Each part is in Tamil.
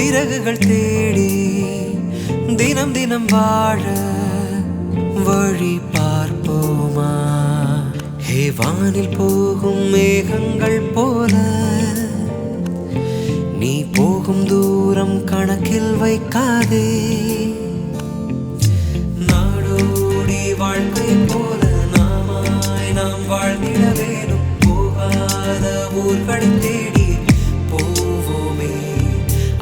சிறகுகள் தேடி தினம் தினம் வாழ வழி பார்ப்போமா? ஹே வானில் போகும் மேகங்கள் போல நீ போகும் தூரம் கணக்கில் வைக்காதே. நாடோடி வாழ்க்கை போல நாமாய் நாம் வாழ்ந்திட வேணும். போகாத ஊர்களை தேடி போவோமே.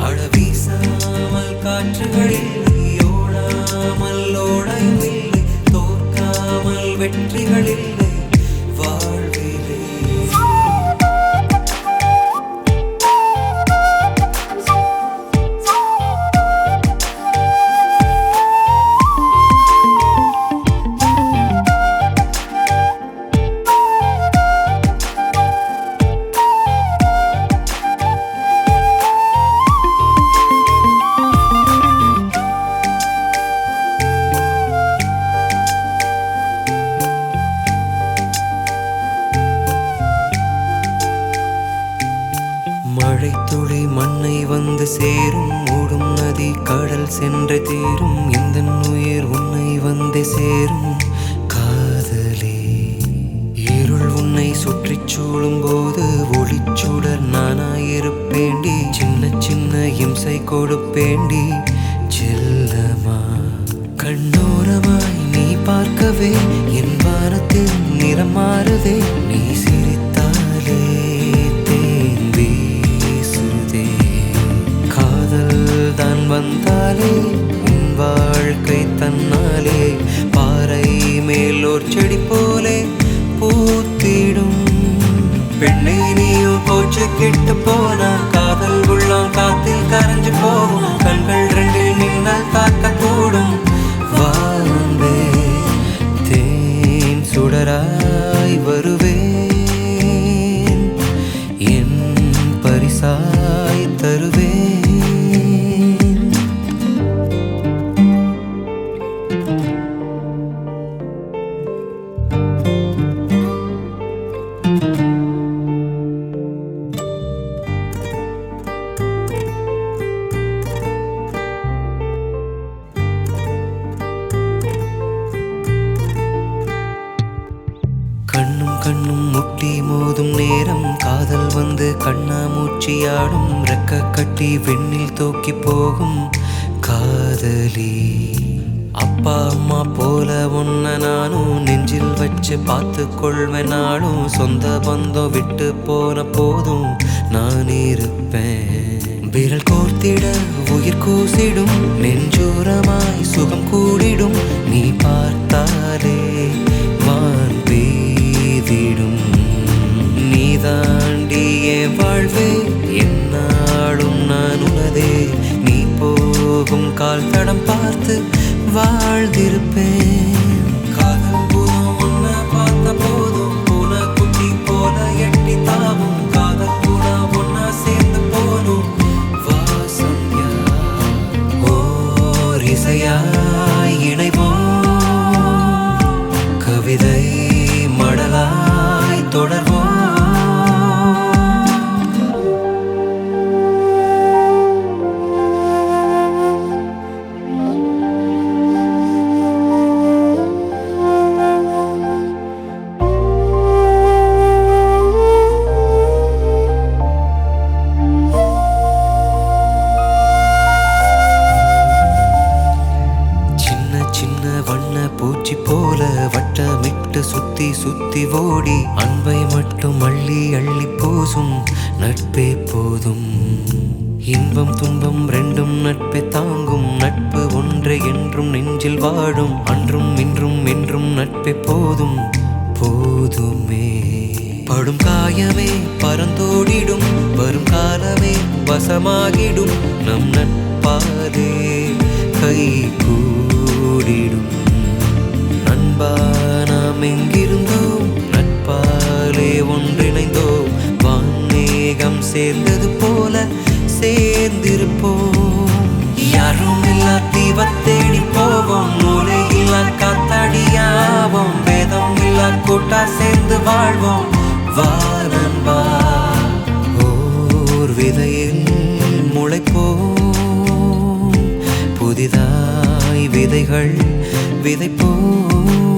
அழ வீசாமல் காற்றுகளில்லை, ஓடாமல் ஓடையில்லை, தோற்காமல் வெற்றிகளில்லை வாழ்விலே. மழை துளி மண்ணை வந்து சேரும், ஓடும் நதி கடல் சென்று தேரும். இந்த உயிர் உன்னை வந்து சேரும் காதலே. இருள் உன்னை சுற்றி சூழும் போது ஒளிச்சுடர் நானாயிருப்பேண்டி. சின்ன சின்ன இம்சை கொடுப்பேண்டி செல்லமா. கண்ணோரமாய் நீ பார்க்கவே என் வானத்தில் நிறம் மாறுதே. நீ சிரித்தாலே தான் வந்தாலே உன் வாழ்க்கை தன்னாலே பாறை மேலோர் செடி போலே பூத்திடும். பெண்ணை நீயும் போச்சு கெட்டு போனா காதல் உள்ளம் காத்தில் கரைஞ்சு போகும். கண்கள் ரெண்டில் மின்னல் தாக்க கூடும். வாழ்ந்தே தேன் சுடராய் வருவேன், என் பரிசாய் தருவேன். கண்ணும் கண்ணும் முட்டி மோதும் நேரம் காதல் வந்து கண்ணாமூச்சியாடும். ரெக்க கட்டி வெண்ணில் தூக்கி போகும் காதலி. அப்பா அம்மா போல ஒன்ன நானும் நெஞ்சில் வச்சு பார்த்து கொள்வேன் நானும். சொந்த பந்தம் விட்டு போன போதும் நான் இருப்பேன். விரல் கோர்த்திட உயிர் கூசிடும், நெஞ்சோரமாய் சுகம் கூடிடும். நீ பார்த்தாலே வான் பெய்திடும். நீ தாண்டி என் வாழ்வே, என்னாலும் நான் உனதே. நீ போகும் கால் தடம் பார்த்து வாழ்ந்திருப்பேன். காதல் பூதம் உன்னை பார்த்த போதும் பூனை குட்டி போல எட்டி தாவும். காதல் பூரா ஒன்னா சேர்ந்து போலும் வாசம்யா. ஓர் இசையாய் இணைவோம், கவிதை மடலாய் தொடர்வோம். பூச்சி போல வட்டமிட்டு சுத்தி சுத்தி ஓடி அன்பை மட்டும் அள்ளி அள்ளி பூசும் நட்பே போதும். இன்பம் துன்பம் ரெண்டும் நட்பை தாங்கும். நட்பு ஒன்று என்றும் நெஞ்சில் வாடும். அன்றும் இன்றும் என்றும் நட்பே போதும் போதுமே. படும் காயமே பறந்தோடிடும், வரும் காலமே வசமாகிடும். நம் நட்பாலே கை கூடிடும். நண்பா நாம் எங்கிருந்தோம், நட்பாலே ஒன்றிணைந்தோம். வான்மேகம் சேர்ந்தது போல சேர்ந்திருப்போம். யாரும் இல்லா தீபத் தேடி போவோம். மூளை இல்லா காத்தாடியாவோம். வேதம் இல்லா கூட்டா சேர்ந்து வாழ்வோம். வா நண்பா, ஓர் விதையில் முளைப்போம். புதிதாய் விதைகள் விதைப்போம்.